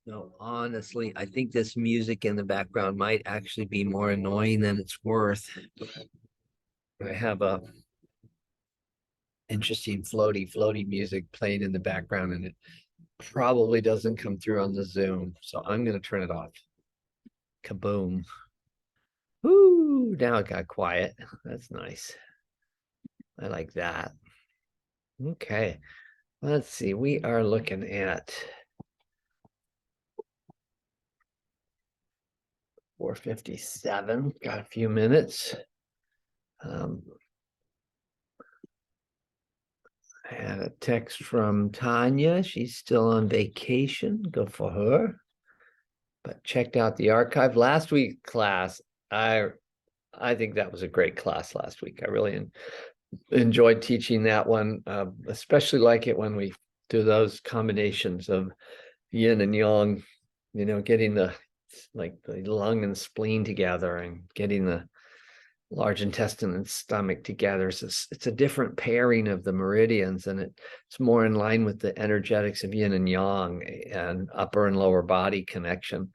No, honestly, I think this music in the background might actually be more annoying than it's worth. I have a interesting floaty music playing in the background, and it probably doesn't come through on the Zoom. So I'm gonna turn it off. Kaboom. Ooh, now it got quiet. That's nice. I like that. Okay. Let's see. We are looking at 4:57. Got a few minutes. Um, I had a text from Tanya. She's still on vacation. Good for her. But checked out the archive. Last week's class, I think that was a great class last week. I really enjoyed teaching that one. Especially like it when we do those combinations of yin and yang, getting the lung and spleen together and getting the large intestine and stomach together. So it's a different pairing of the meridians, and it's more in line with the energetics of yin and yang and upper and lower body connection,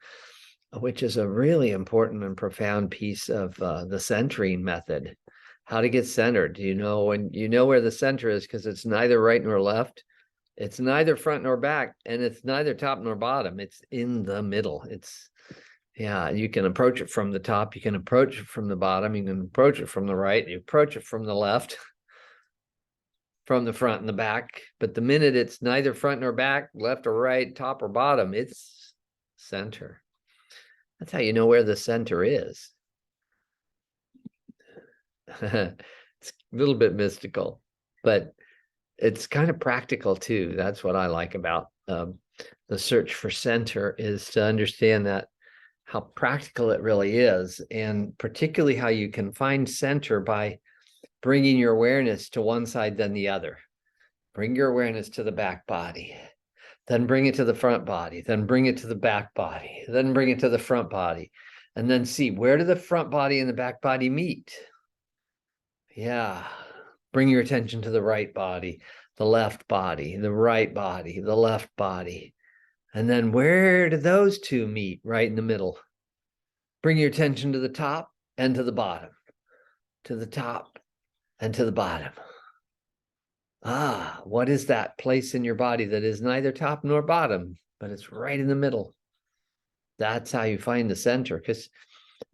which is a really important and profound piece of the centering method. How to get centered. When you know where the center is, because it's neither right nor left, it's neither front nor back, and it's neither top nor bottom. It's in the middle. Yeah, you can approach it from the top, you can approach it from the bottom, you can approach it from the right, you approach it from the left, from the front and the back. But the minute it's neither front nor back, left or right, top or bottom, it's center. That's how you know where the center is. It's a little bit mystical, but it's kind of practical too. That's what I like about the search for center, is to understand that how practical it really is, and particularly how you can find center by bringing your awareness to one side then the other. Bring your awareness to the back body, then bring it to the front body, then bring it to the back body, then bring it to the front body, and then see, where do the front body and the back body meet? Yeah. Bring your attention to the right body, the left body, the right body, the left body. And then where do those two meet? Right in the middle. Bring your attention to the top and to the bottom, to the top and to the bottom. What is that place in your body that is neither top nor bottom, but it's right in the middle? That's how you find the center. Because,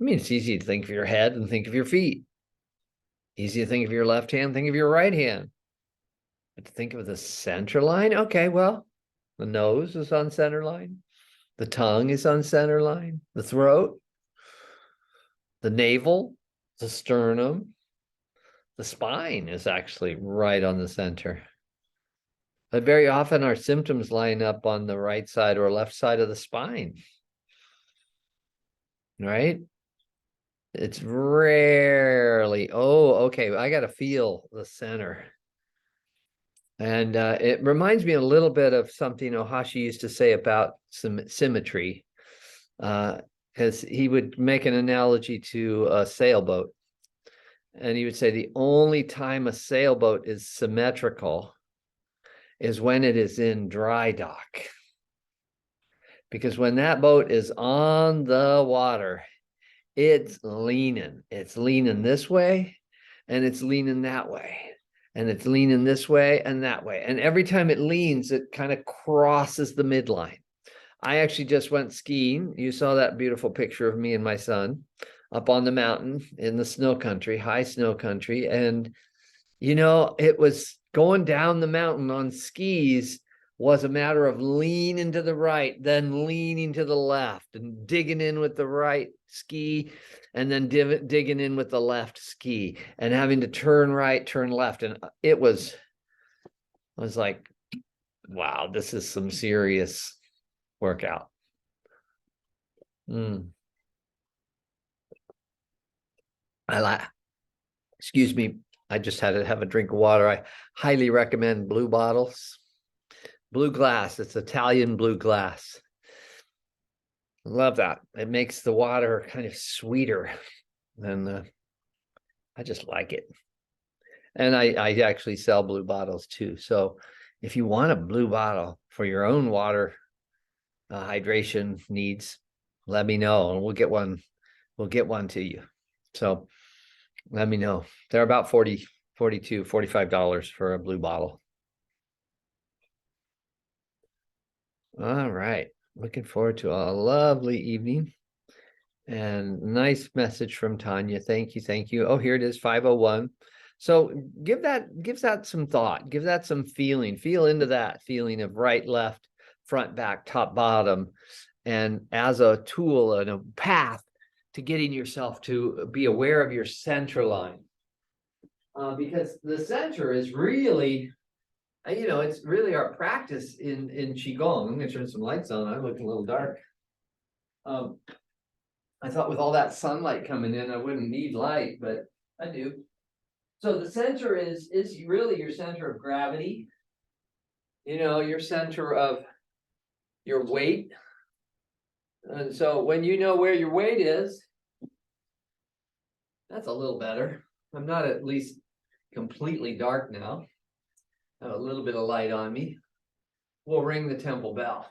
it's easy to think of your head and think of your feet. Easy to think of your left hand, think of your right hand. But to think of the center line, okay, well, the nose is on center line. The tongue is on center line. The throat, the navel, the sternum, the spine is actually right on the center. But very often our symptoms line up on the right side or left side of the spine, right? It's rarely, okay, I got to feel the center. And it reminds me a little bit of something Ohashi used to say about some symmetry, because he would make an analogy to a sailboat. And he would say the only time a sailboat is symmetrical is when it is in dry dock. Because when that boat is on the water, it's leaning. It's leaning this way, and it's leaning that way. And it's leaning this way and that way. And every time it leans, it kind of crosses the midline. I actually just went skiing. You saw that beautiful picture of me and my son up on the mountain in the snow country, high snow country. And, it was going down the mountain on skis was a matter of leaning to the right, then leaning to the left, and digging in with the right ski, and then digging in with the left ski, and having to turn right, turn left. And I was like, wow, this is some serious workout. Excuse me, I just had to have a drink of water. I highly recommend blue bottles. Blue glass, it's Italian blue glass. Love that. It makes the water kind of sweeter, and I just like it. And I actually sell blue bottles too. So if you want a blue bottle for your own water, hydration needs, let me know and we'll get one to you. So let me know. They're about $40, $42, $45 for a blue bottle. All right. Looking forward to a lovely evening. And nice message from Tanya. Thank you. Thank you. Oh, here it is, 501. So give that some thought. Give that some feeling. Feel into that feeling of right, left, front, back, top, bottom. And as a tool and a path to getting yourself to be aware of your center line. Because the center is really, it's really our practice in Qigong. I'm going to turn some lights on. I'm looking a little dark. I thought with all that sunlight coming in, I wouldn't need light, but I do. So the center is really your center of gravity. Your center of your weight. And so when you know where your weight is, that's a little better. I'm not at least completely dark now. I have a little bit of light on me. We'll ring the temple bell.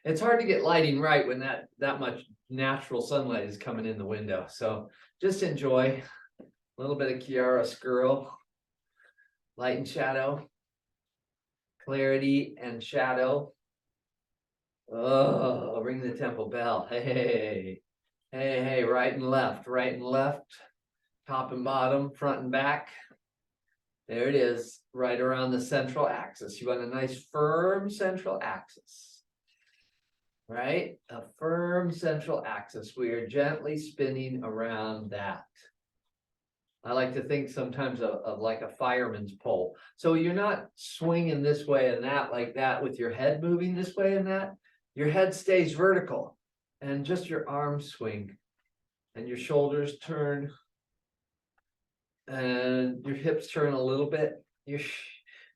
It's hard to get lighting right when that much natural sunlight is coming in the window. So just enjoy a little bit of chiaroscuro, light and shadow, clarity and shadow. Oh, ring the temple bell. Hey, hey, hey, right and left, top and bottom, front and back. There it is, right around the central axis. You want a nice firm central axis, right? A firm central axis. We are gently spinning around that. I like to think sometimes of like a fireman's pole. So you're not swinging this way and that like that with your head moving this way and that. Your head stays vertical and just your arms swing and your shoulders turn and your hips turn a little bit. Your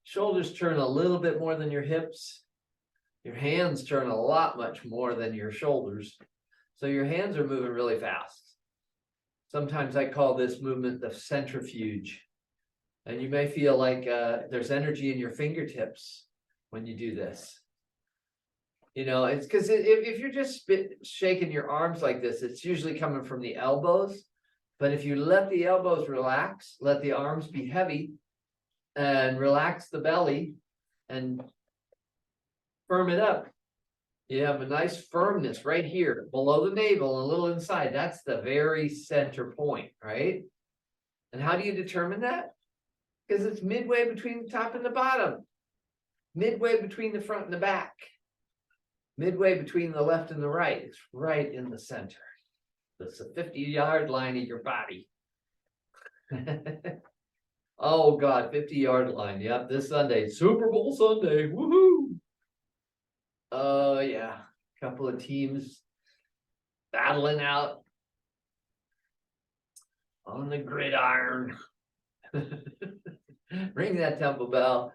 shoulders turn a little bit more than your hips. Your hands turn a lot much more than your shoulders. So your hands are moving really fast. Sometimes I call this movement the centrifuge. And you may feel like there's energy in your fingertips when you do this. It's because if you're just shaking your arms like this, it's usually coming from the elbows. But if you let the elbows relax, let the arms be heavy, and relax the belly and firm it up, you have a nice firmness right here below the navel and a little inside. That's the very center point, right? And how do you determine that? Because it's midway between the top and the bottom, midway between the front and the back, midway between the left and the right. It's right in the center. It's the 50-yard line of your body. Oh God, 50-yard line. Yep, this Sunday, Super Bowl Sunday. Woohoo! Oh yeah, a couple of teams battling out on the gridiron. Ring that temple bell.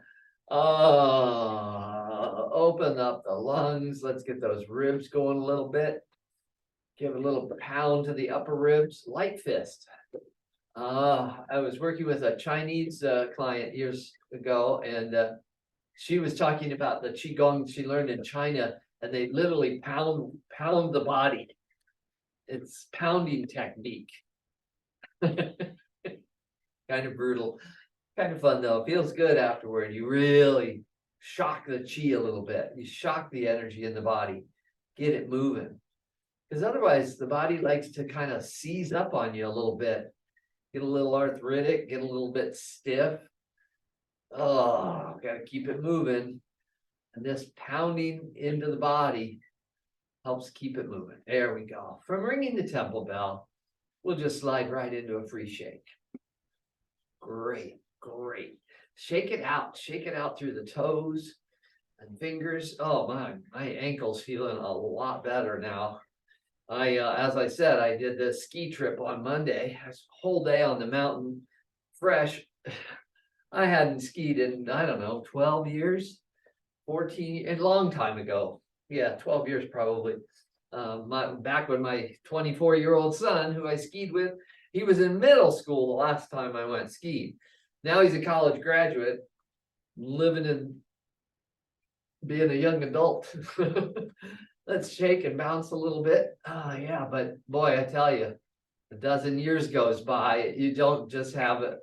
Open up the lungs. Let's get those ribs going a little bit. Give a little pound to the upper ribs. Light fist. I was working with a Chinese client years ago, and she was talking about the Qigong she learned in China, and they literally pound the body. It's pounding technique. Kind of brutal. Kind of fun though. Feels good afterward. You really shock the chi a little bit. You shock the energy in the body. Get it moving. Because otherwise the body likes to kind of seize up on you a little bit. Get a little arthritic, get a little bit stiff. Oh, gotta keep it moving. And this pounding into the body helps keep it moving. There we go. From ringing the temple bell, we'll just slide right into a free shake. Great, great. Shake it out through the toes and fingers. Oh my ankle's feeling a lot better now. As I said, I did this ski trip on Monday. A whole day on the mountain, fresh. I hadn't skied in, I don't know, 12 years, 14, a long time ago. Yeah, 12 years probably. Back when my 24-year-old son, who I skied with, he was in middle school the last time I went skiing. Now he's a college graduate, living in being a young adult. Let's shake and bounce a little bit. Yeah, but boy, I tell you, a dozen years goes by, you don't just have it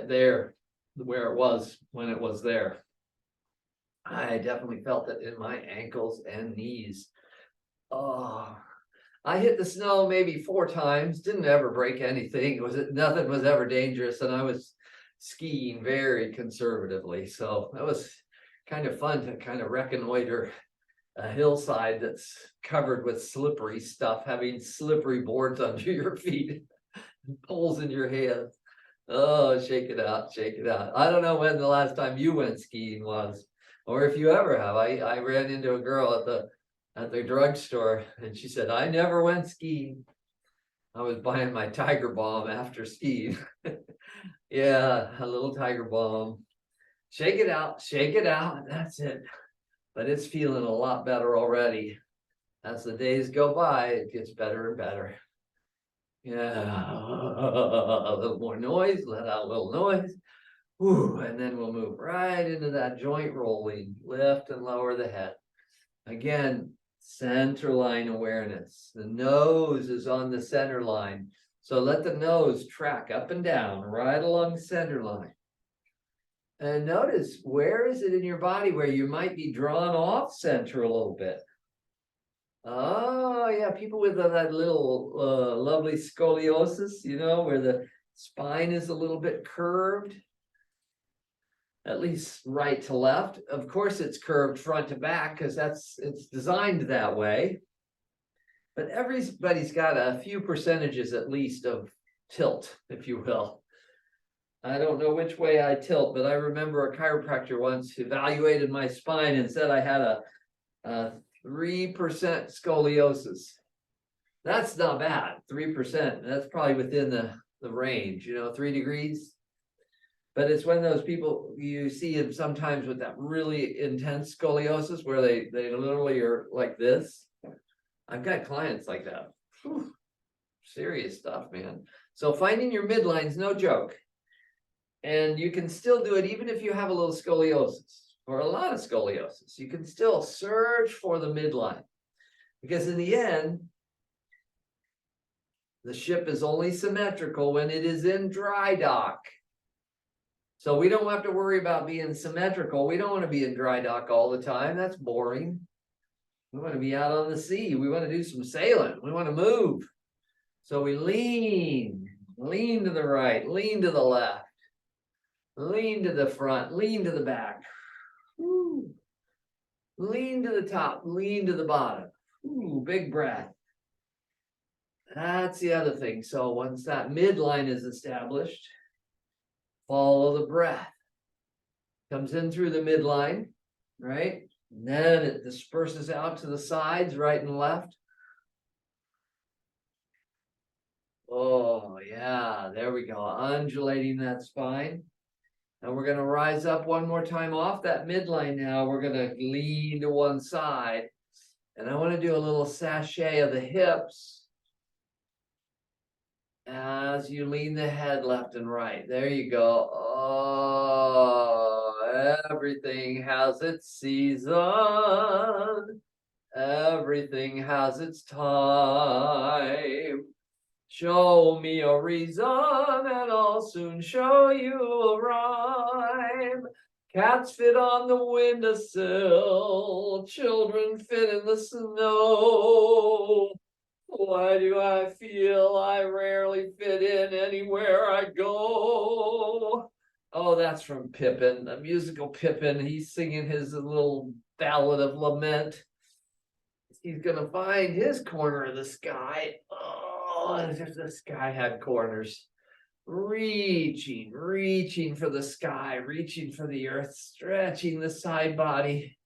there where it was when it was there. I definitely felt it in my ankles and knees. Oh, I hit the snow maybe 4 times, didn't ever break anything. Nothing was ever dangerous, and I was skiing very conservatively. So that was kind of fun to kind of reconnoiter a hillside that's covered with slippery stuff, having slippery boards under your feet, poles in your hands. Oh, shake it out, shake it out. I don't know when the last time you went skiing was, or if you ever have. I ran into a girl at the drugstore, and she said, I never went skiing. I was buying my Tiger Balm after skiing. Yeah, a little Tiger Balm. Shake it out, shake it out. That's it. But it's feeling a lot better already. As the days go by, it gets better and better. Yeah, a little more noise, let out a little noise. Whew, and then we'll move right into that joint rolling, lift and lower the head. Again, center line awareness. The nose is on the center line. So let the nose track up and down right along the center line. And notice, where is it in your body where you might be drawn off center a little bit? Oh, yeah, people with that little lovely scoliosis, where the spine is a little bit curved, at least right to left. Of course, it's curved front to back because it's designed that way. But everybody's got a few percentages at least of tilt, if you will. I don't know which way I tilt, but I remember a chiropractor once evaluated my spine and said I had a 3% scoliosis. That's not bad, 3%. That's probably within the range, 3 degrees. But it's when those people, you see them sometimes with that really intense scoliosis where they literally are like this. I've got clients like that. Whew. Serious stuff, man. So finding your midline is no joke. And you can still do it even if you have a little scoliosis or a lot of scoliosis. You can still search for the midline. Because in the end, the ship is only symmetrical when it is in dry dock. So we don't have to worry about being symmetrical. We don't want to be in dry dock all the time. That's boring. We want to be out on the sea. We want to do some sailing. We want to move. So we lean to the right, lean to the left, lean to the front, lean to the back. Woo. Lean to the top, lean to the bottom. Ooh, big breath. That's the other thing. So once that midline is established, follow the breath. Comes in through the midline, right? And then it disperses out to the sides, right and left. Oh, yeah, there we go. Undulating that spine. And we're going to rise up one more time off that midline now. We're going to lean to one side. And I want to do a little sachet of the hips as you lean the head left and right. There you go. Oh, everything has its season. Everything has its time. Show me a reason and I'll soon show you a rhyme. Cats fit on the windowsill, children fit in the snow. Why do I feel I rarely fit in anywhere I go? Oh, that's from Pippin, the musical Pippin. He's singing his little ballad of lament. He's gonna find his corner of the sky. Oh, as if the sky had corners. Reaching for the sky, reaching for the earth, stretching the side body.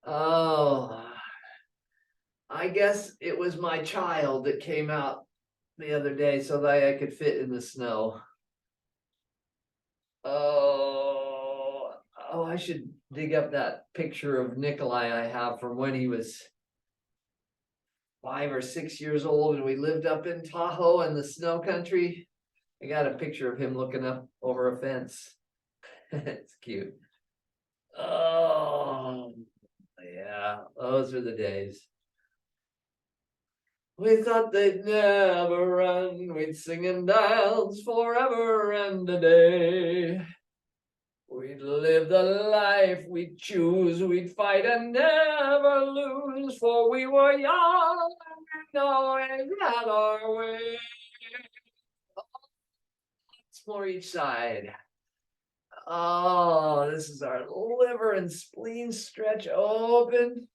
Oh, I guess it was my child that came out the other day so that I could fit in the snow. Oh, I should dig up that picture of Nikolai I have from when he was 5 or 6 years old and we lived up in Tahoe in the snow country. I got a picture of him looking up over a fence. It's cute. Oh, yeah, those are the days. We thought they'd never end. We'd sing and dance forever and a day. We'd live the life we'd choose. We'd fight and never lose. For we were young and always had our way. It's more each side. Oh, this is our liver and spleen stretch open.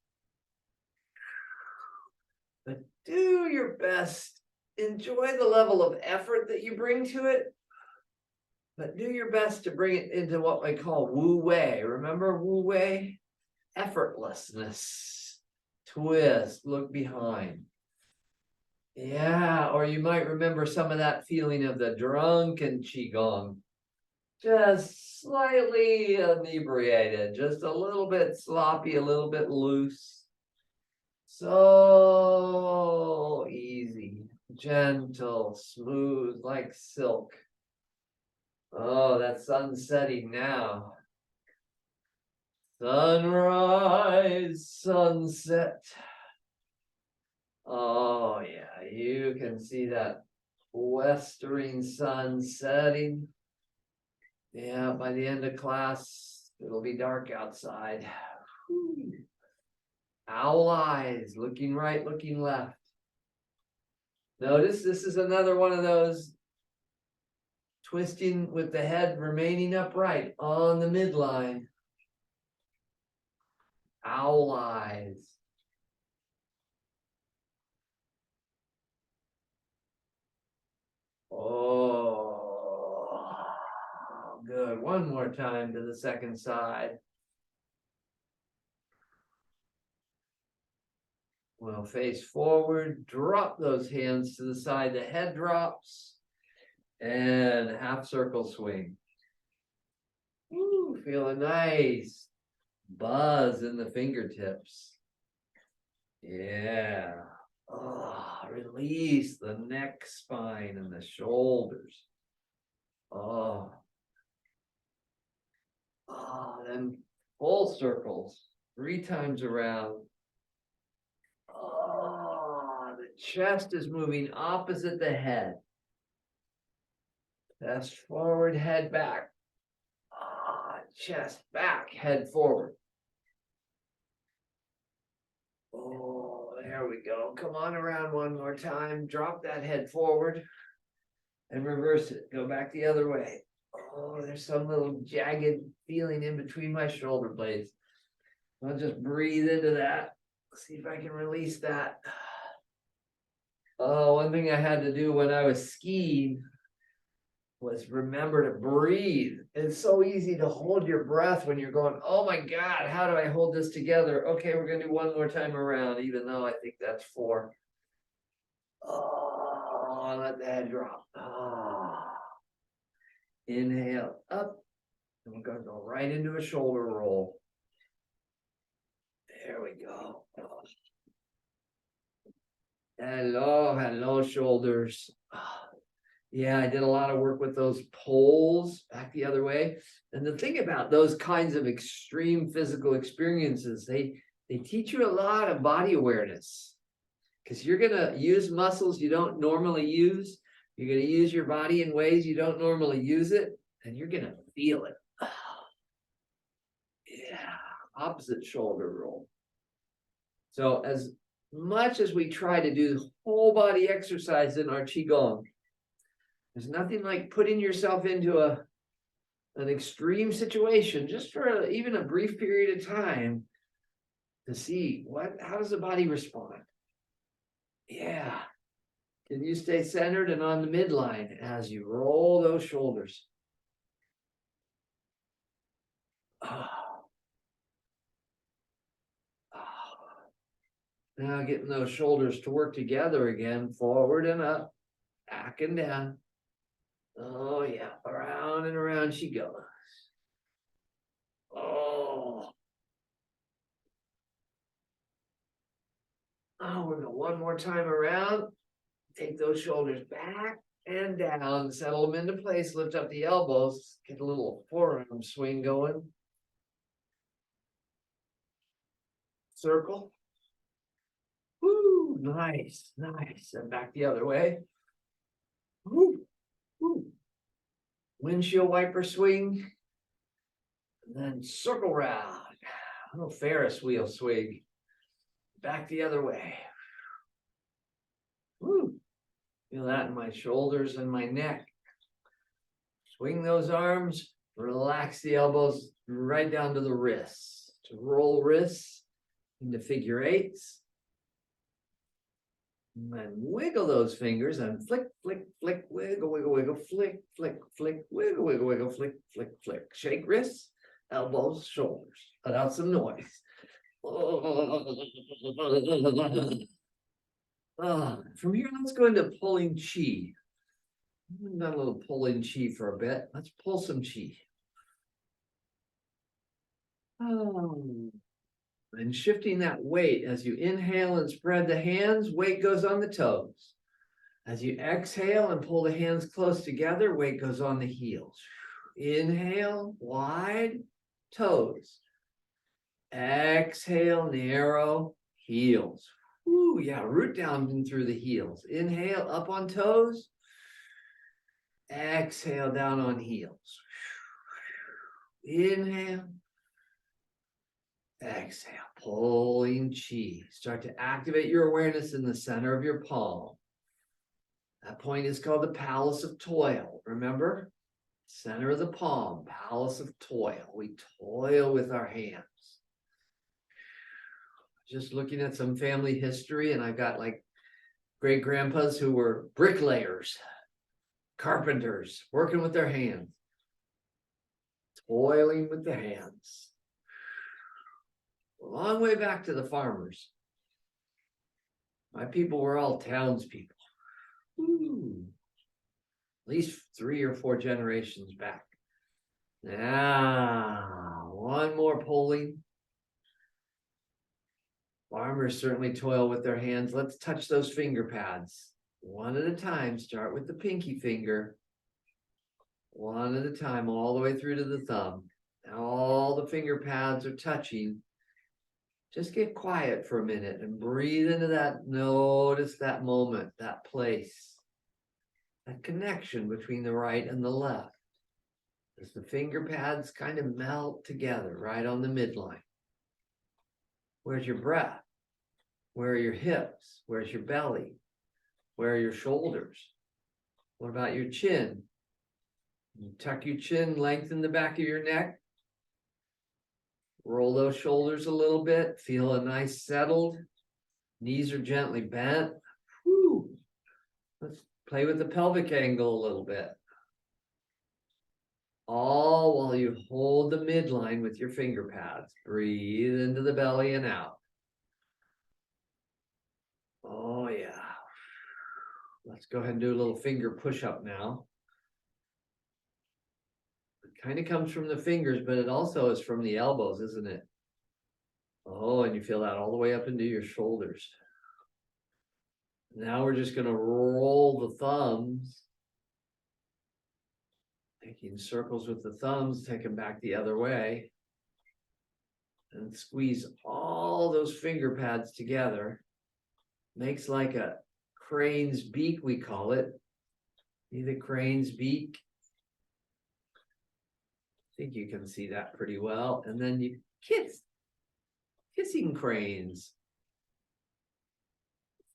But do your best. Enjoy the level of effort that you bring to it. But do your best to bring it into what we call Wu Wei. Remember Wu Wei? Effortlessness. Twist. Look behind. Yeah, or you might remember some of that feeling of the drunken Qigong. Just slightly inebriated, just a little bit sloppy, a little bit loose. So easy, gentle, smooth, like silk. Oh, that sun's setting now. Sunrise, sunset. Oh, yeah, you can see that westering sun setting. Yeah, by the end of class, it'll be dark outside. Whew. Owl eyes, looking right, looking left. Notice this is another one of those twisting with the head remaining upright on the midline. Owl eyes. Oh, good. One more time to the second side. We'll face forward, drop those hands to the side, the head drops, and half circle swing. Ooh, feel a nice buzz in the fingertips. Yeah. Oh, release the neck, spine, and the shoulders. Oh. Oh, then full circles 3 times around. Oh, the chest is moving opposite the head. Chest forward, head back. Ah, chest back, head forward. Oh, there we go. Come on around one more time. Drop that head forward and reverse it. Go back the other way. Oh, there's some little jagged feeling in between my shoulder blades. I'll just breathe into that. See if I can release that. Oh, one thing I had to do when I was skiing was remember to breathe. It's so easy to hold your breath when you're going, oh my God, how do I hold this together? Okay, we're gonna do one more time around, even though I think that's 4. Oh, let the head drop. Oh. Inhale up, and we're gonna go right into a shoulder roll. There we go. Hello, hello, shoulders. Yeah, I did a lot of work with those poles back the other way. And the thing about those kinds of extreme physical experiences, they teach you a lot of body awareness, because you're going to use muscles you don't normally use. You're going to use your body in ways you don't normally use it, and you're going to feel it. Yeah, opposite shoulder roll. So as much as we try to do whole body exercise in our Qigong, there's nothing like putting yourself into an extreme situation just for even a brief period of time to see how does the body respond. Yeah. Can you stay centered and on the midline as you roll those shoulders? Oh. Oh. Now getting those shoulders to work together again, forward and up, back and down. Oh yeah, around and around she goes. Oh. Oh, we're going one more time around. Take those shoulders back and down, settle them into place, lift up the elbows, get a little forearm swing going. circle. Woo, nice, nice. And back the other way. Woo, woo. Windshield wiper swing. And then circle round. A little Ferris wheel swing. Back the other way. Woo. Feel that in my shoulders and my neck. Swing those arms. Relax the elbows right down to the wrists. To roll wrists into figure eights. And then wiggle those fingers and flick, flick, flick, wiggle, wiggle, wiggle, flick, flick, flick, wiggle, wiggle, wiggle, flick, flick, flick. Shake wrists, elbows, shoulders. Let out some noise. From here, let's go into pulling chi. We've done a little pulling chi for a bit. Let's pull some chi. And shifting that weight as you inhale and spread the hands, weight goes on the toes. As you exhale and pull the hands close together, weight goes on the heels. Inhale, wide, toes. Exhale, narrow, heels. Ooh, yeah, root down in through the heels. Inhale, up on toes. Exhale, down on heels. Inhale. Exhale, pulling chi. Start to activate your awareness in the center of your palm. That point is called the Palace of Toil. Remember? Center of the palm, Palace of Toil. We toil with our hands. Just looking at some family history, and I've got like great grandpas who were bricklayers, carpenters, working with their hands, toiling with the hands. A long way back to the farmers. My people were all townspeople. Ooh. At least 3 or 4 generations back. Now, one more pulling. Farmers certainly toil with their hands. Let's touch those finger pads. One at a time. Start with the pinky finger. One at a time, all the way through to the thumb. Now all the finger pads are touching. Just get quiet for a minute and breathe into that. Notice that moment, that place, that connection between the right and the left. As the finger pads kind of melt together right on the midline. Where's your breath? Where are your hips? Where's your belly? Where are your shoulders? What about your chin? You tuck your chin, lengthen the back of your neck. Roll those shoulders a little bit. Feel a nice settled. Knees are gently bent. Whew. Let's play with the pelvic angle a little bit. All while you hold the midline with your finger pads. Breathe into the belly and out. Oh, yeah. Let's go ahead and do a little finger push-up now. Kind of comes from the fingers, but it also is from the elbows, isn't it? Oh, and you feel that all the way up into your shoulders. Now we're just going to roll the thumbs. Making circles with the thumbs, take them back the other way. And squeeze all those finger pads together. Makes like a crane's beak, we call it. See the crane's beak? I think you can see that pretty well. And then you kiss. Kissing cranes.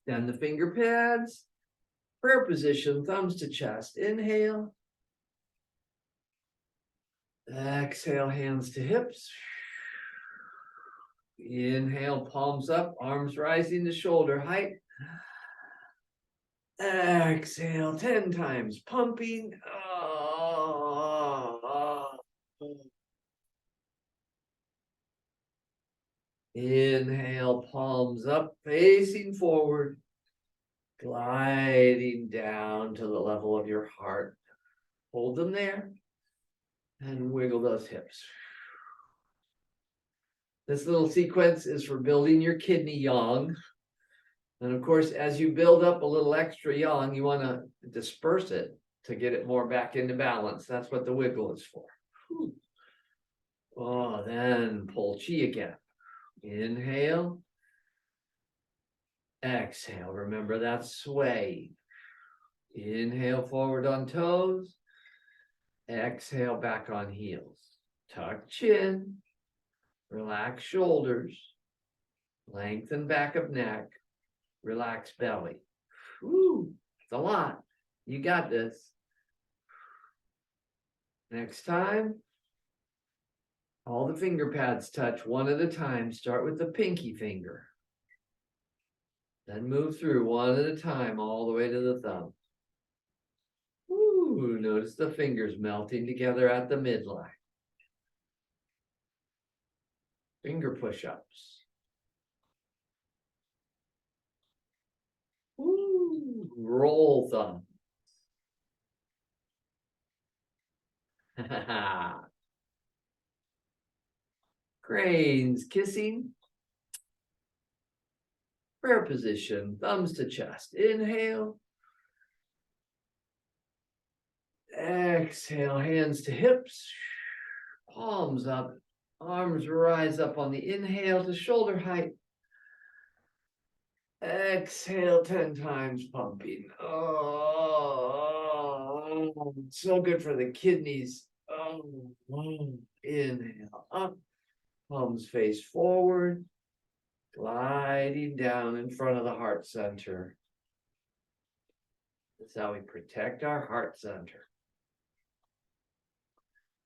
Then the finger pads. Prayer position, thumbs to chest. Inhale. Exhale, hands to hips. Inhale, palms up, arms rising to shoulder height. Exhale 10 times, pumping. Inhale, palms up, facing forward, gliding down to the level of your heart. Hold them there and wiggle those hips. This little sequence is for building your kidney yang. And of course, as you build up a little extra yang, you want to disperse it to get it more back into balance. That's what the wiggle is for. Whew. Oh, then pull chi again. Inhale. Exhale. Remember that sway. Inhale forward on toes. Exhale back on heels. Tuck chin. Relax shoulders. Lengthen back of neck. Relax belly. Whew, it's a lot. You got this. Next time, all the finger pads touch one at a time. Start with the pinky finger. Then move through one at a time all the way to the thumb. Ooh, notice the fingers melting together at the midline. Finger push-ups. Ooh, roll thumb. Cranes kissing. Prayer position, thumbs to chest. Inhale. Exhale, hands to hips. Palms up. Arms rise up on the inhale to shoulder height. Exhale 10 times, pumping. Oh, so good for the kidneys. Oh, inhale up. Palms face forward. Gliding down in front of the heart center. That's how we protect our heart center.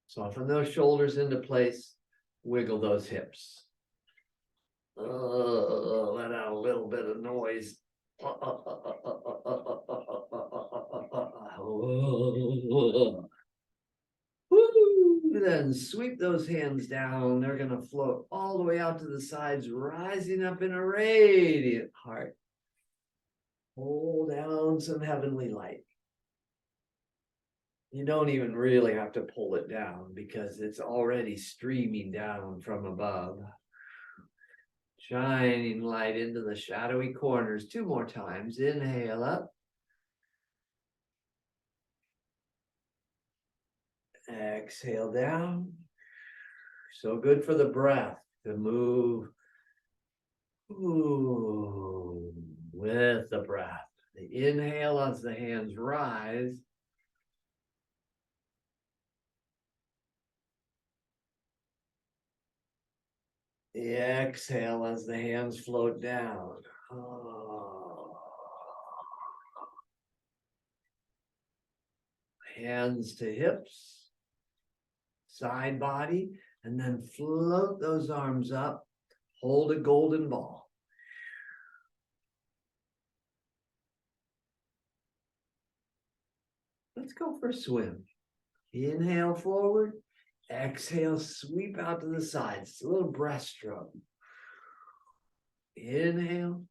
Soften those shoulders into place. Wiggle those hips. Let out a little bit of noise. Then sweep those hands down. They're going to float all the way out to the sides, rising up in a radiant heart. Hold down some heavenly light. You don't even really have to pull it down because it's already streaming down from above. Shining light into the shadowy corners 2 more times. Inhale up. Exhale down. So good for the breath to move. Ooh, with the breath. The inhale as the hands rise. The exhale as the hands float down. Oh. Hands to hips, side body, and then float those arms up. Hold a golden ball. Let's go for a swim. Inhale forward. Exhale, sweep out to the sides. It's a little breaststroke. Inhale.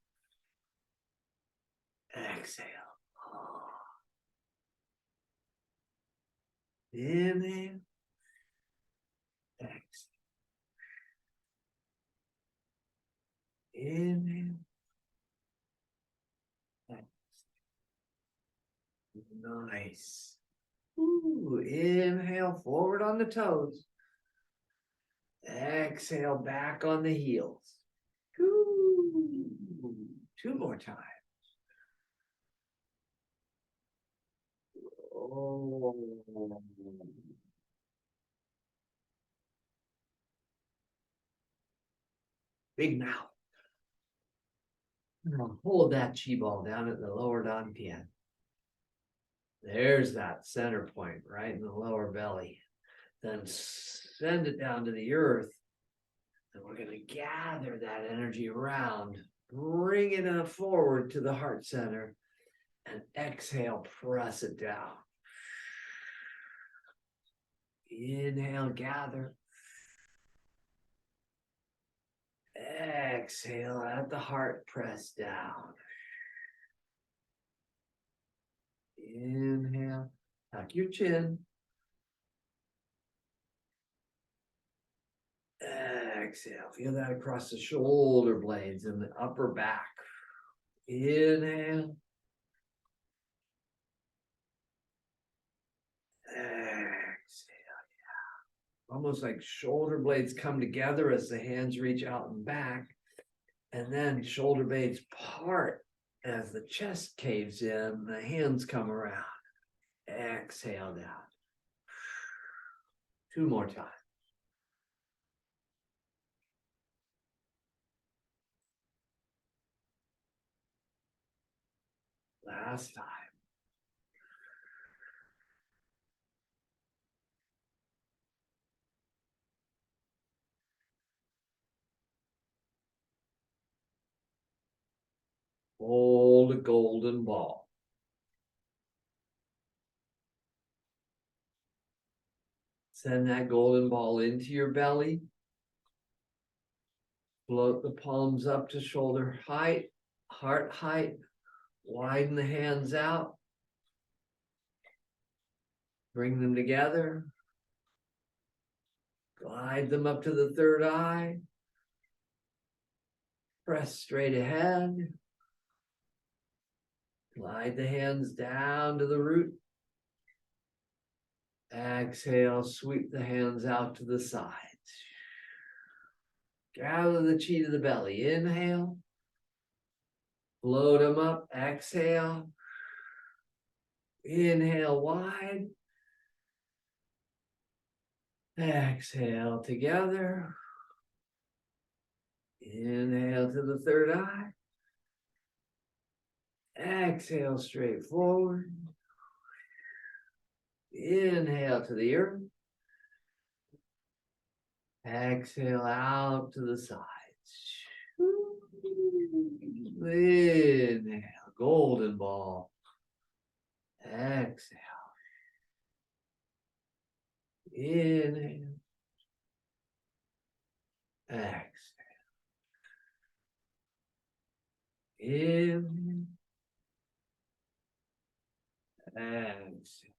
Exhale. Inhale. Exhale. Inhale. Exhale. Nice. Ooh, inhale forward on the toes. Exhale back on the heels. Ooh, 2 more times. Oh. Big mouth. Hold that chi ball down at the lower dantian. There's that center point right in the lower belly. Then send it down to the earth. And we're going to gather that energy around, bring it forward to the heart center, and exhale, press it down. Inhale, gather. Exhale, at the heart, press down. Inhale, tuck your chin. Exhale, feel that across the shoulder blades and the upper back. Inhale. Exhale, yeah. almost like shoulder blades come together as the hands reach out and back. And then shoulder blades part as the chest caves in, the hands come around. Exhale down. 2 more times. Last time. Hold a golden ball. Send that golden ball into your belly. Float the palms up to shoulder height, heart height. Widen the hands out. Bring them together. Glide them up to the third eye. Press straight ahead. Glide the hands down to the root. Exhale, sweep the hands out to the sides. Gather the chi to the belly. Inhale. Float them up. Exhale. Inhale wide. Exhale together. Inhale to the third eye. Exhale straight forward. Inhale to the earth. Exhale out to the sides. Inhale, golden ball. Exhale. Inhale. Exhale. Inhale. Exhale.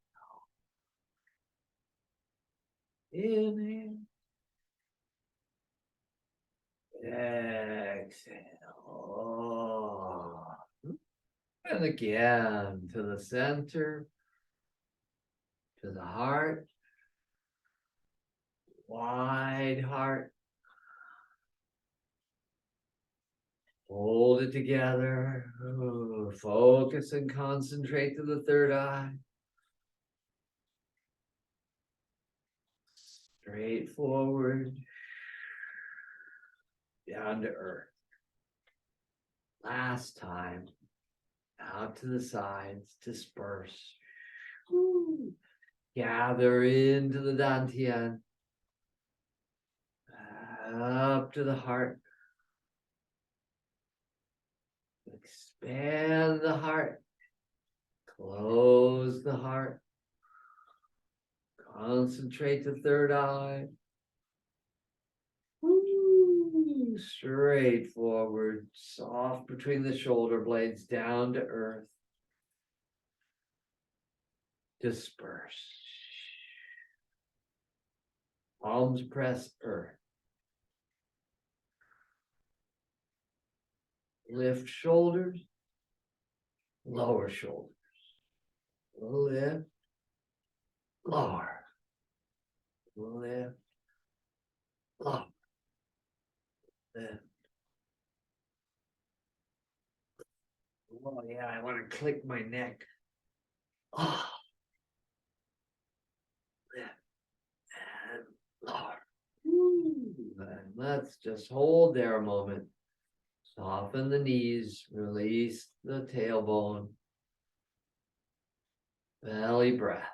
Inhale. Exhale. And again to the center, to the heart. Wide heart. Hold it together. Focus and concentrate to the third eye. Straight forward. Down to earth. Last time. Out to the sides. Disperse. Gather into the dantian. Up to the heart. Expand the heart. Close the heart. Concentrate the third eye. Straight forward, soft between the shoulder blades, down to earth. Disperse. Palms press earth. Lift shoulders, lower shoulders. Lift, lower. Lift, lower. Lift. Oh yeah, I want to click my neck. Oh. Lift and lower. And let's just hold there a moment. Soften the knees, release the tailbone. Belly breath.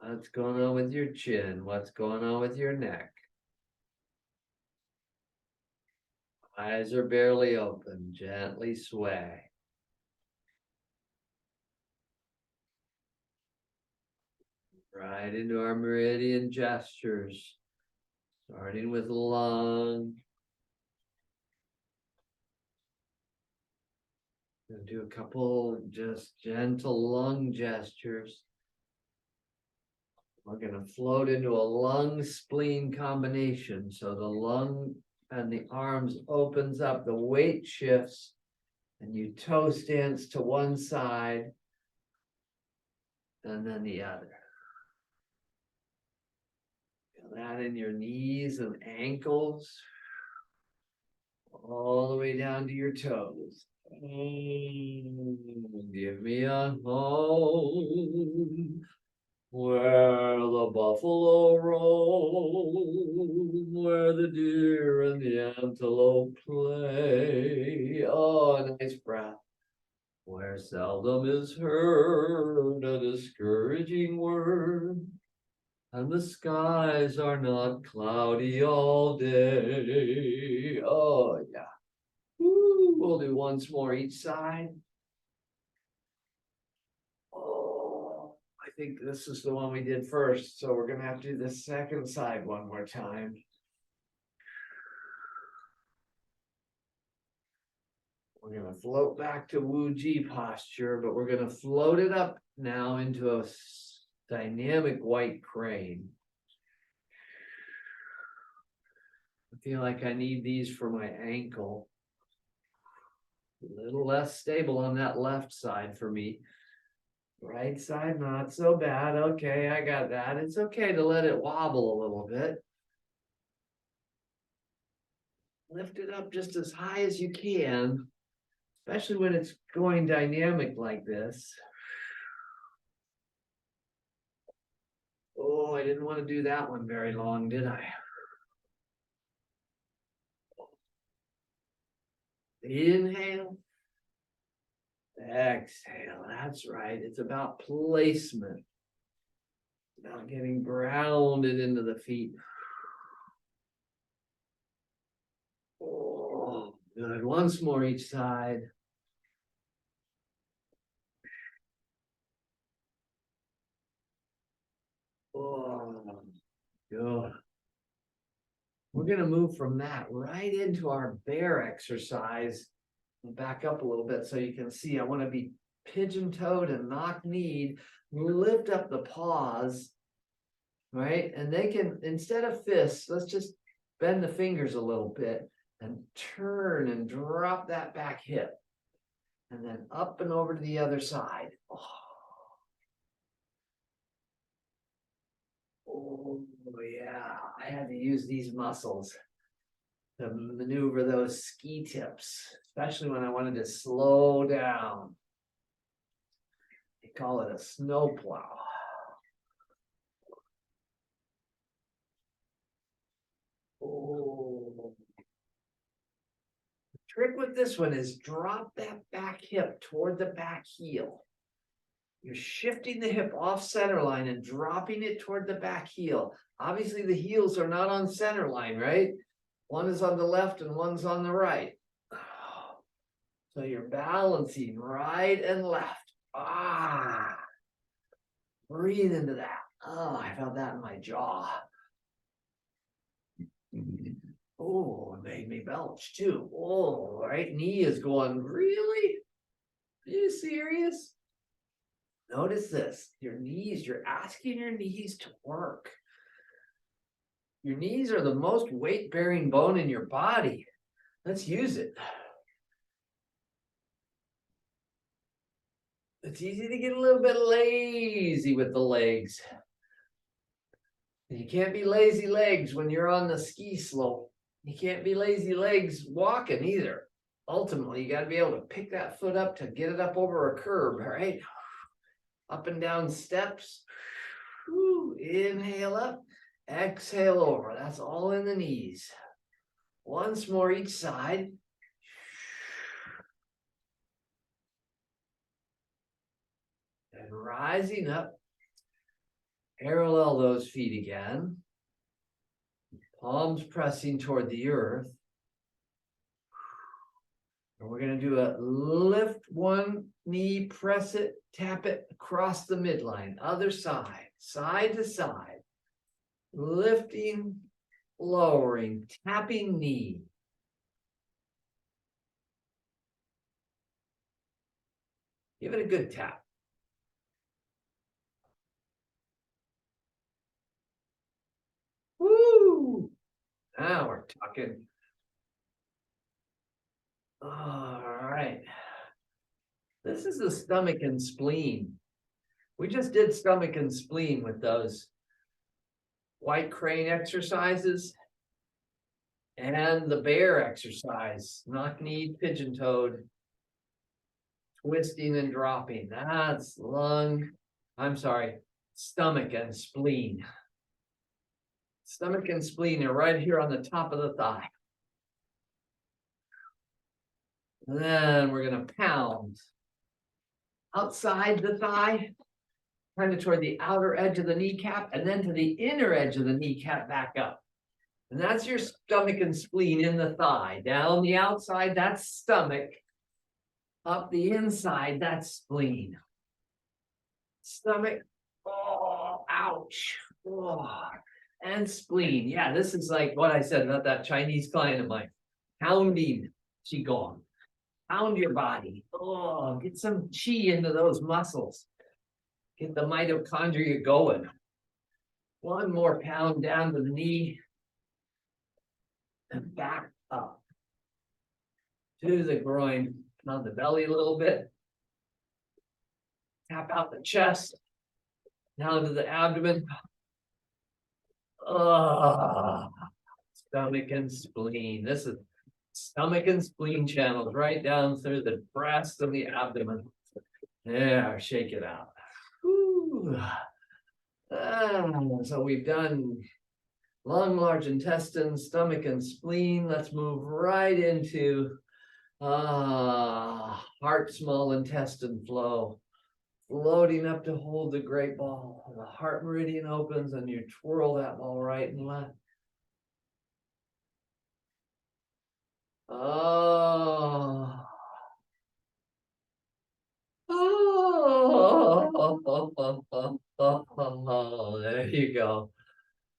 What's going on with your chin? What's going on with your neck? Eyes are barely open. Gently sway. Right into our meridian gestures. Starting with lung. We'll do a couple just gentle lung gestures. We're going to float into a lung-spleen combination. So the lung and the arms opens up, the weight shifts, And you toe stance to one side and then the other. Feel that in your knees and ankles, all the way down to your toes. Give me a home where the buffalo roam, where the deer and the antelope play. Oh, nice breath. Where seldom is heard a discouraging word, and the skies are not cloudy all day. Oh, yeah. Woo. We'll do once more each side. Oh, I think this is the one we did first, so we're going to have to do the second side one more time. We're going to float back to Wu Ji posture, but we're going to float it up now into a dynamic white crane. I feel like I need these for my ankle. A little less stable on that left side for me. Right side, not so bad. Okay, I got that. It's okay to let it wobble a little bit. Lift it up just as high as you can, especially when it's going dynamic like this. Oh, I didn't want to do that one very long, did I? Inhale. Exhale. That's right. It's about placement. It's about getting grounded into the feet. Oh, good. Once more each side. Oh, good. We're going to move from that right into our bear exercise. Back up a little bit so you can see. I want to be pigeon-toed and knock-kneed. Lift up the paws, right? And they can, instead of fists, let's just bend the fingers a little bit and turn and drop that back hip. And then up and over to the other side. Oh, yeah. I had to use these muscles to maneuver those ski tips, especially when I wanted to slow down. They call it a snowplow. Oh. The trick with this one is drop that back hip toward the back heel. You're shifting the hip off center line and dropping it toward the back heel. Obviously, the heels are not on center line, right? One is on the left and one's on the right. So you're balancing right and left. Breathe into that. Oh, I felt that in my jaw. Oh, it made me belch too. Oh, right knee is going, really? Are you serious? Notice this, your knees, you're asking your knees to work. Your knees are the most weight-bearing bone in your body. Let's use it. It's easy to get a little bit lazy with the legs. You can't be lazy legs when you're on the ski slope. You can't be lazy legs walking either. Ultimately, you got to be able to pick that foot up to get it up over a curb, right? Up and down steps. Whew. Inhale up, exhale over. That's all in the knees. Once more each side. And rising up, parallel those feet again. Palms pressing toward the earth. And we're going to do a lift one knee, press it, tap it across the midline. Other side, side to side. Lifting, lowering, tapping knee. Give it a good tap. Woo! Now we're talking. All right. This is the stomach and spleen. We just did stomach and spleen with those white crane exercises and the bear exercise, knock-kneed, pigeon-toed, twisting and dropping. That's stomach and spleen. Stomach and spleen are right here on the top of the thigh. And then we're going to pound outside the thigh, kind of toward the outer edge of the kneecap, and then to the inner edge of the kneecap back up. And that's your stomach and spleen in the thigh. Down the outside, that's stomach. Up the inside, that's spleen. Stomach, oh, ouch. Oh, and spleen. Yeah, this is like what I said about that Chinese client of mine. Pounding Qigong. Pound your body. Oh, get some qi into those muscles. Get the mitochondria going. One more pound down to the knee. And back up. To the groin. Pound the belly a little bit. Tap out the chest. Down to the abdomen. Oh, stomach and spleen. This is stomach and spleen channels right down through the breast and the abdomen. Yeah, shake it out. So we've done lung, large intestine, stomach and spleen. Let's move right into heart, small intestine flow. Floating up to hold the great ball. The heart meridian opens and you twirl that ball right and left. Oh. Oh, there you go.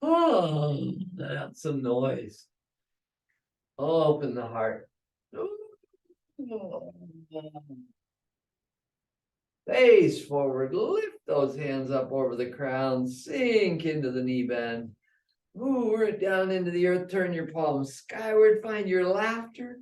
Oh, that's some noise. Open the heart. Face forward, lift those hands up over the crown, sink into the knee bend. Move it down into the earth, turn your palms skyward, find your laughter.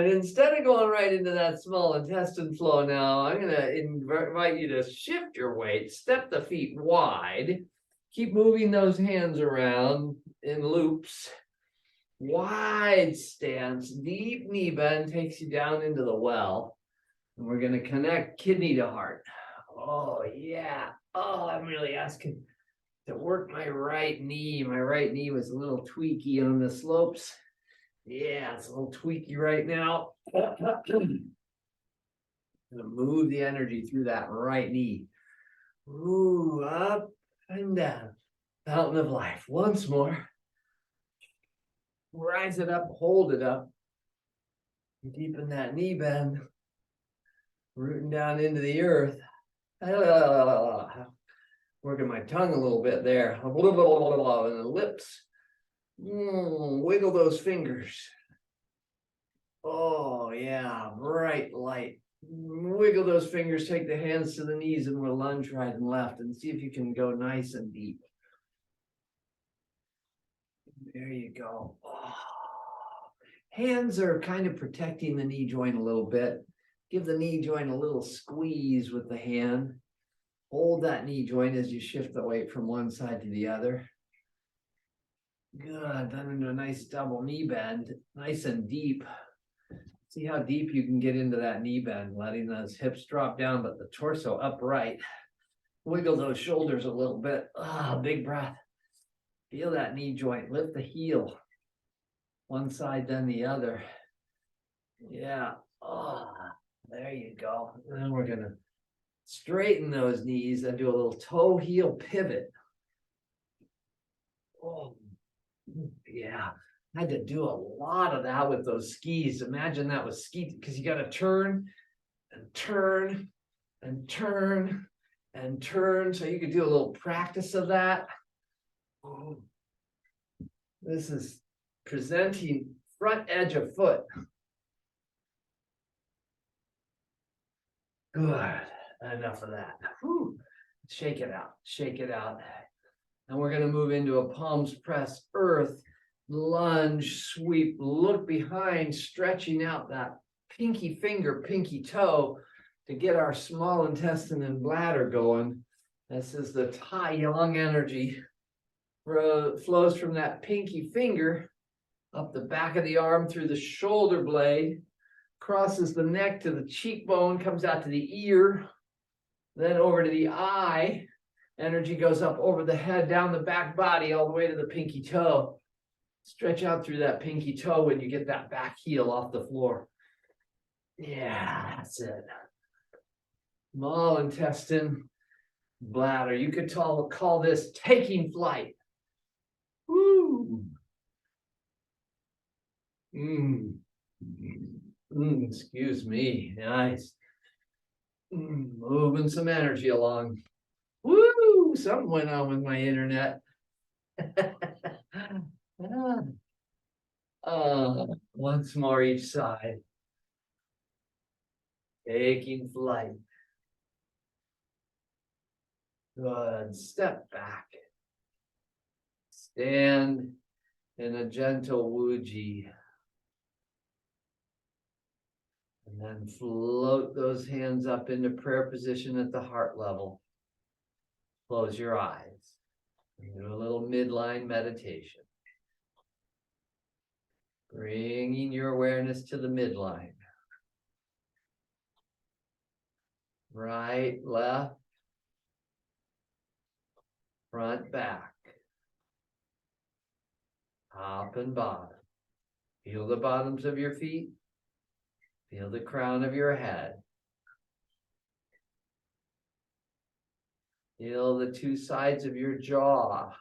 Instead of going right into that small intestine flow now, I'm going to invite you to shift your weight, step the feet wide, keep moving those hands around in loops. Wide stance, deep knee bend takes you down into the well. And we're going to connect kidney to heart. Oh, yeah. Oh, I'm really asking to work my right knee. My right knee was a little tweaky on the slopes. Yeah, it's a little tweaky right now. Gonna move the energy through that right knee. Ooh, up and down. Fountain of life. Once more. Rise it up, hold it up. Deepen that knee bend. Rooting down into the earth. Working my tongue a little bit there. And the lips. Wiggle those fingers. Oh, yeah, bright light. Wiggle those fingers, take the hands to the knees, and we'll lunge right and left and see if you can go nice and deep. There you go. Oh. Hands are kind of protecting the knee joint a little bit. Give the knee joint a little squeeze with the hand. Hold that knee joint as you shift the weight from one side to the other. Good. Then into a nice double knee bend, nice and deep. See how deep you can get into that knee bend, letting those hips drop down, but the torso upright. Wiggle those shoulders a little bit. Big breath. Feel that knee joint. Lift the heel. One side, then the other. Yeah. There you go. And then we're going to straighten those knees and do a little toe heel pivot. Oh, yeah. I had to do a lot of that with those skis. Imagine that with ski, because you got to turn and turn and turn and turn. So you could do a little practice of that. This is presenting front edge of foot. Good. Enough of that. Whew. Shake it out. Shake it out. And we're going to move into a palms press earth, lunge, sweep, look behind, stretching out that pinky finger, pinky toe to get our small intestine and bladder going. This is the Tai Yang energy. Flows from that pinky finger up the back of the arm through the shoulder blade, crosses the neck to the cheekbone, comes out to the ear, then over to the eye. Energy goes up over the head, down the back body, all the way to the pinky toe. Stretch out through that pinky toe when you get that back heel off the floor. Yeah, that's it. Small intestine, bladder. You could call this taking flight. Woo! Excuse me. Nice. Moving some energy along. Woo! Something went on with my internet. Once more each side. Taking flight. Good. Step back. Stand in a gentle wuji. And then float those hands up into prayer position at the heart level. Close your eyes. Do a little midline meditation. Bringing your awareness to the midline. Right, left, front, back, top and bottom. Feel the bottoms of your feet. Feel the crown of your head. Feel the two sides of your jaw,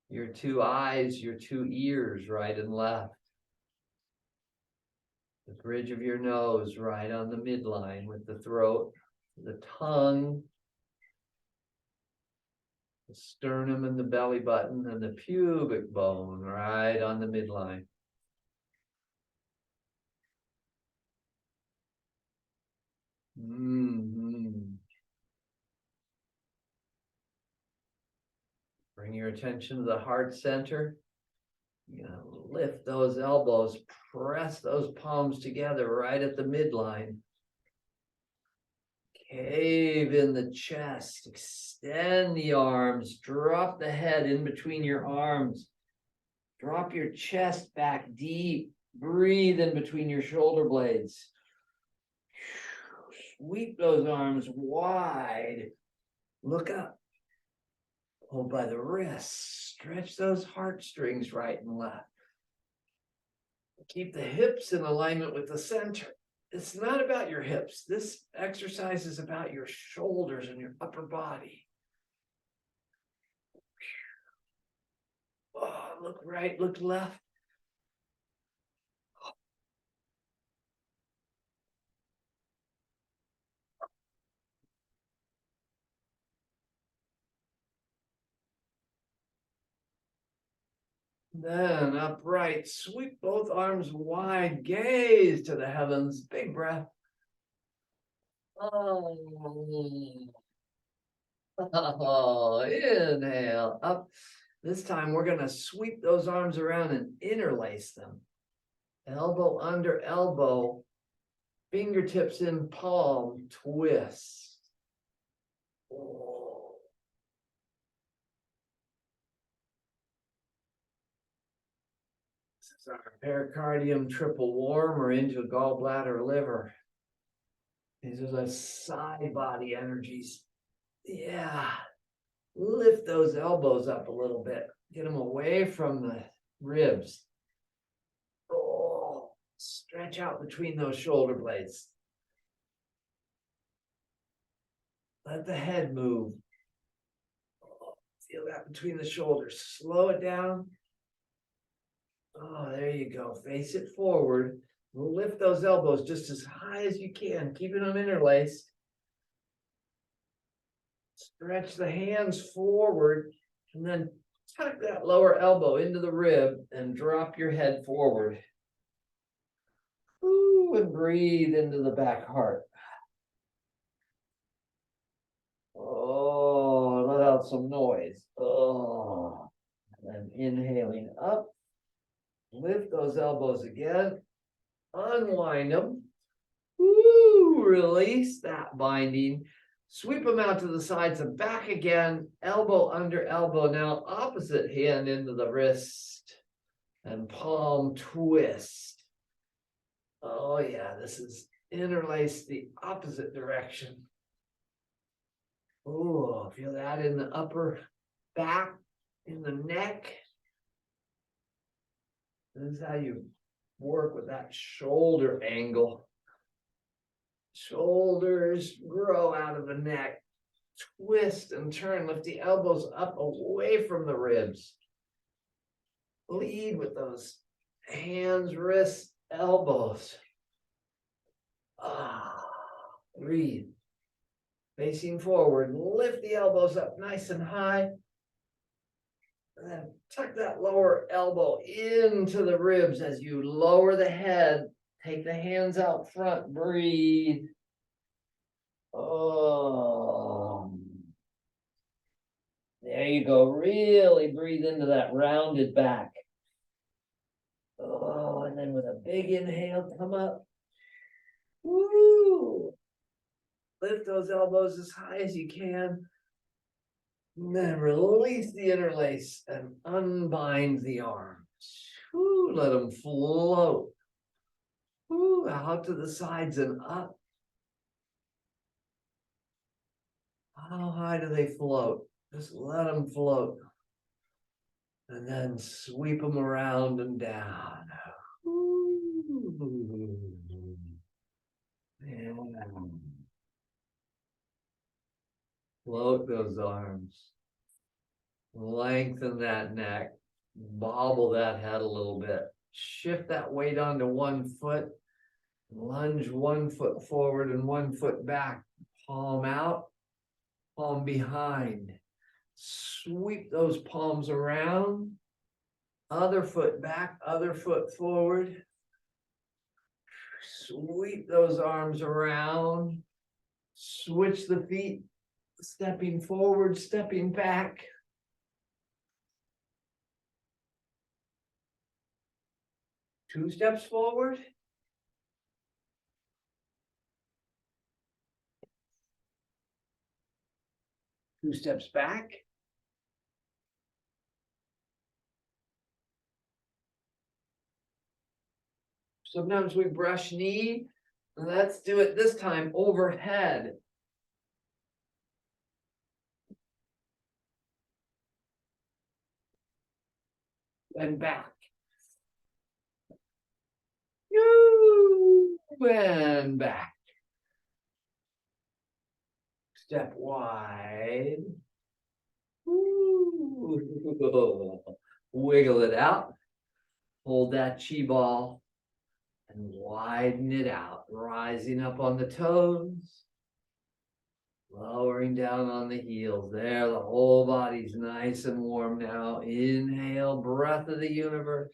your two eyes, your two ears, right and left. The bridge of your nose right on the midline with the throat, the tongue, the sternum and the belly button, and the pubic bone right on the midline. Bring your attention to the heart center. You're gonna lift those elbows, press those palms together right at the midline. Cave in the chest, extend the arms, drop the head in between your arms. Drop your chest back deep. Breathe in between your shoulder blades. Sweep those arms wide. Look up. Hold by the wrists. Stretch those heartstrings right and left. Keep the hips in alignment with the center. It's not about your hips. This exercise is about your shoulders and your upper body. Oh, look right, look left. Then upright, sweep both arms wide, gaze to the heavens, big breath. Oh, inhale, up. This time we're going to sweep those arms around and interlace them. Elbow under elbow, fingertips in palm, twist. Oh. Our pericardium triple warm or into gallbladder liver. These are the side body energies. Yeah. Lift those elbows up a little bit. Get them away from the ribs. Oh, stretch out between those shoulder blades. Let the head move. Oh, feel that between the shoulders. Slow it down. Oh, there you go. Face it forward. Lift those elbows just as high as you can, keeping them interlaced. Stretch the hands forward and then tuck that lower elbow into the rib and drop your head forward. Ooh, and breathe into the back heart. Oh, let out some noise. Oh, and then inhaling up. Lift those elbows again. Unwind them. Woo, release that binding. Sweep them out to the sides and back again. Elbow under elbow. Now opposite hand into the wrist. And palm twist. Oh yeah, this is interlace the opposite direction. Oh, feel that in the upper back, in the neck. This is how you work with that shoulder angle. Shoulders grow out of the neck. Twist and turn. Lift the elbows up away from the ribs. Lead with those hands, wrists, elbows. Breathe. Facing forward. Lift the elbows up nice and high. And then tuck that lower elbow into the ribs as you lower the head. Take the hands out front. Breathe. Oh. There you go. Really breathe into that rounded back. Oh, and then with a big inhale, come up. Woo! Lift those elbows as high as you can. And then release the interlace and unbind the arms. Woo, let them float. Woo, out to the sides and up. How high do they float? Just let them float. And then sweep them around and down. Woo. Yeah. Float those arms. Lengthen that neck. Bobble that head a little bit. Shift that weight onto one foot. Lunge one foot forward and one foot back. Palm out, palm behind. Sweep those palms around. Other foot back, other foot forward. Sweep those arms around. Switch the feet. Stepping forward, stepping back. Two steps forward. Two steps back. Sometimes we brush knee. Let's do it this time overhead. And back. And back. Step wide. Wiggle it out. Hold that chi ball and widen it out. Rising up on the toes. Lowering down on the heels. There, the whole body's nice and warm now. Inhale, breath of the universe.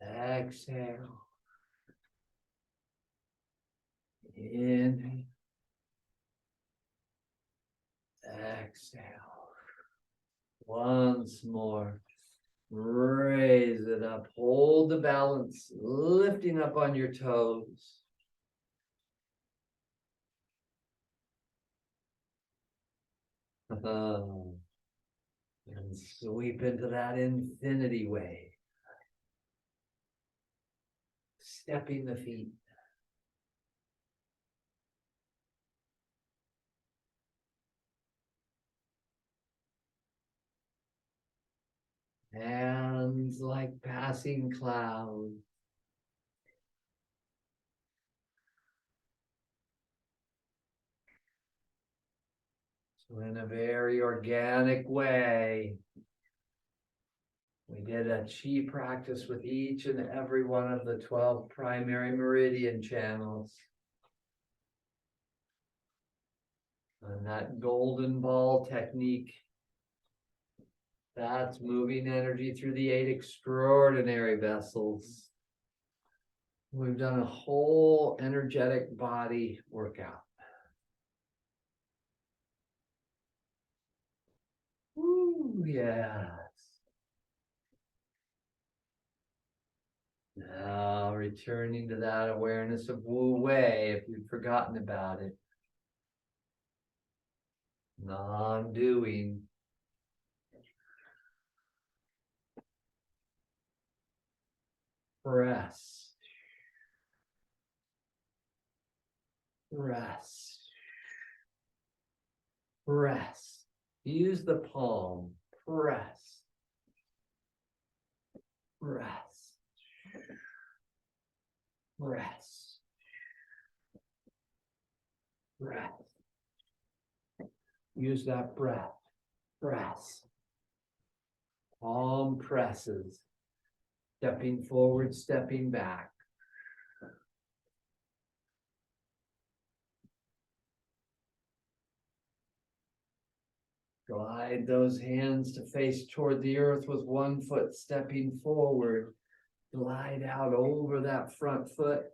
Exhale. Inhale. Exhale. Once more. Raise it up. Hold the balance. Lifting up on your toes. And sweep into that infinity wave. Stepping the feet. Hands like passing clouds. So in a very organic way, we did a chi practice with each and every one of the 12 primary meridian channels. And that golden ball technique That's moving energy through the 8 extraordinary vessels. We've done a whole energetic body workout. Ooh, yes. Now returning to that awareness of Wu Wei if you've forgotten about it. Non-doing. Press. Press. Press. Use the palm. Press. Press. Press. Breath. Use that breath. Press. Palm presses. Stepping forward, stepping back. Glide those hands to face toward the earth with one foot stepping forward. Glide out over that front foot.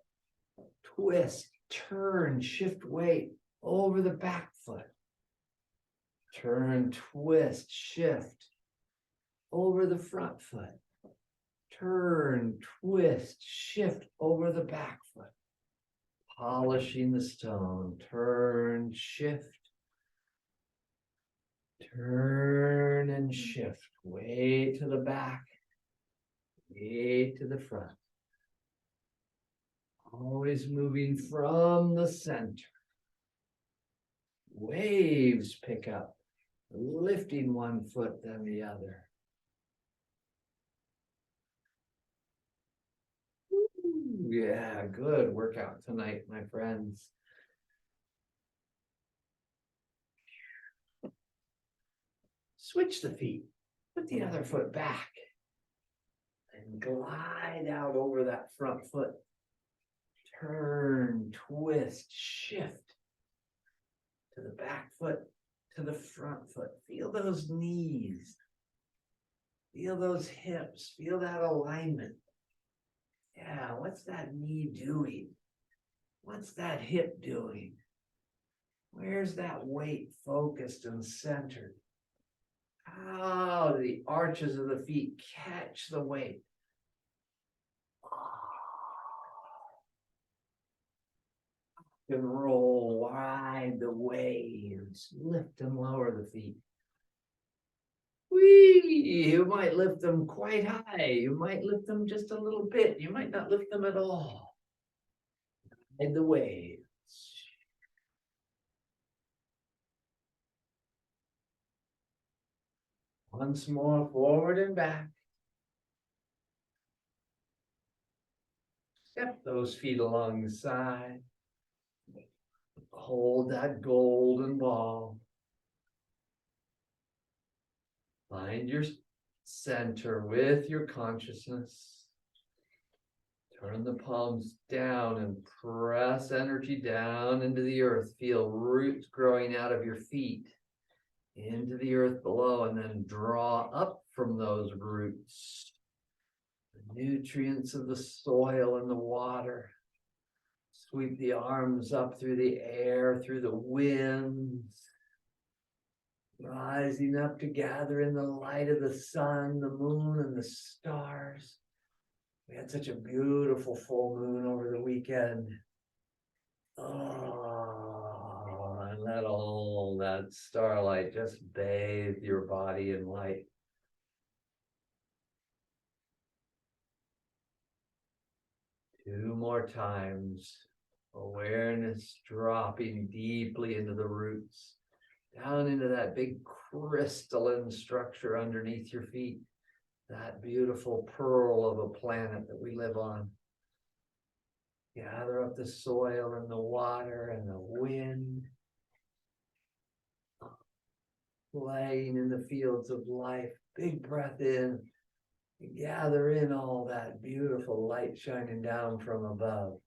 Twist, turn, shift weight over the back foot. Turn, twist, shift over the front foot. Turn, twist, shift over the back foot. Polishing the stone. Turn, shift. Turn and shift. Way to the back. Way to the front. Always moving from the center. Waves pick up. Lifting one foot then the other. Ooh, yeah, good workout tonight, my friends. Switch the feet. Put the other foot back. And glide out over that front foot. Turn, twist, shift. To the back foot, to the front foot. Feel those knees. Feel those hips. Feel that alignment. Yeah, what's that knee doing? What's that hip doing? Where's that weight focused and centered? How do the arches of the feet catch the weight? And roll, ride the waves, lift and lower the feet. Whee! You might lift them quite high. You might lift them just a little bit. You might not lift them at all. Ride the waves. Once more, forward and back. Step those feet along the side. Hold that golden ball. Find your center with your consciousness. Turn the palms down and press energy down into the earth. Feel roots growing out of your feet into the earth below, and then draw up from those roots the nutrients of the soil and the water. Sweep the arms up through the air, through the winds, rising up to gather in the light of the sun, the moon, and the stars. We had such a beautiful full moon over the weekend. Oh, and let all that starlight just bathe your body in light. Two more times. Awareness dropping deeply into the roots, down into that big crystalline structure underneath your feet, that beautiful pearl of a planet that we live on. Gather up the soil and the water and the wind, playing in the fields of life. Big breath in. Gather in all that beautiful light shining down from above.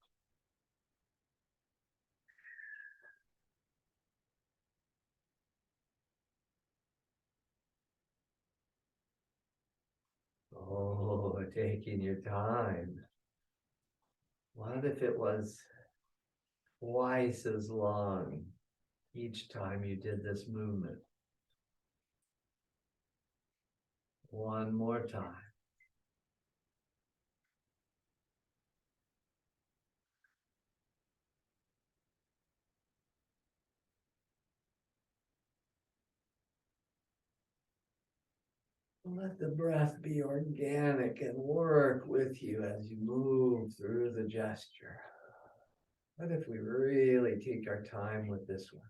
Oh, taking your time. What if it was twice as long each time you did this movement? One more time. Let the breath be organic and work with you as you move through the gesture. What if we really take our time with this one?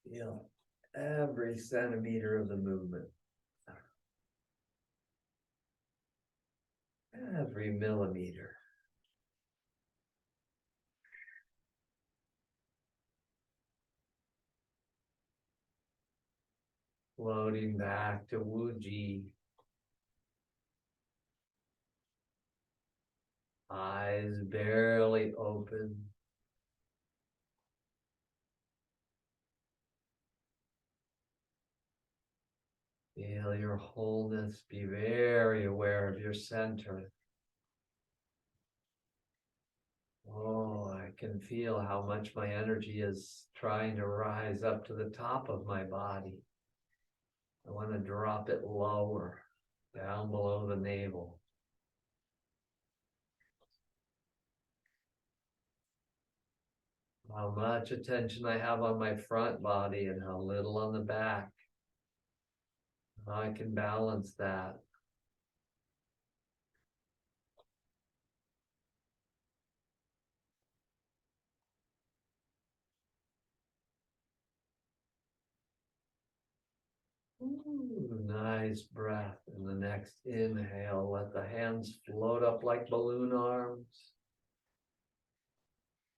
Feel every centimeter of the movement. Every millimeter. Floating back to Wuji. Eyes barely open. Feel your wholeness. Be very aware of your center. Oh, I can feel how much my energy is trying to rise up to the top of my body. I want to drop it lower, down below the navel. How much attention I have on my front body and how little on the back. How I can balance that. Ooh, nice breath. And the next inhale, let the hands float up like balloon arms.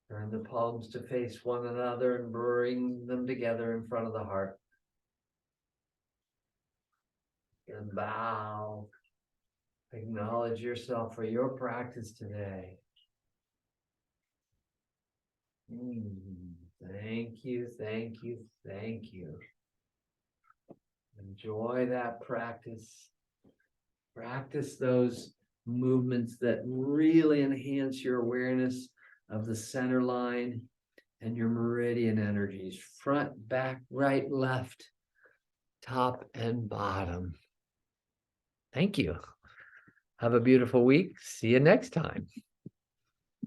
Turn the palms to face one another and bring them together in front of the heart. And bow. Acknowledge yourself for your practice today. Thank you, thank you, thank you. Enjoy that practice. Practice those movements that really enhance your awareness of the center line and your meridian energies, front, back, right, left, top, and bottom. Thank you. Have a beautiful week. See you next time.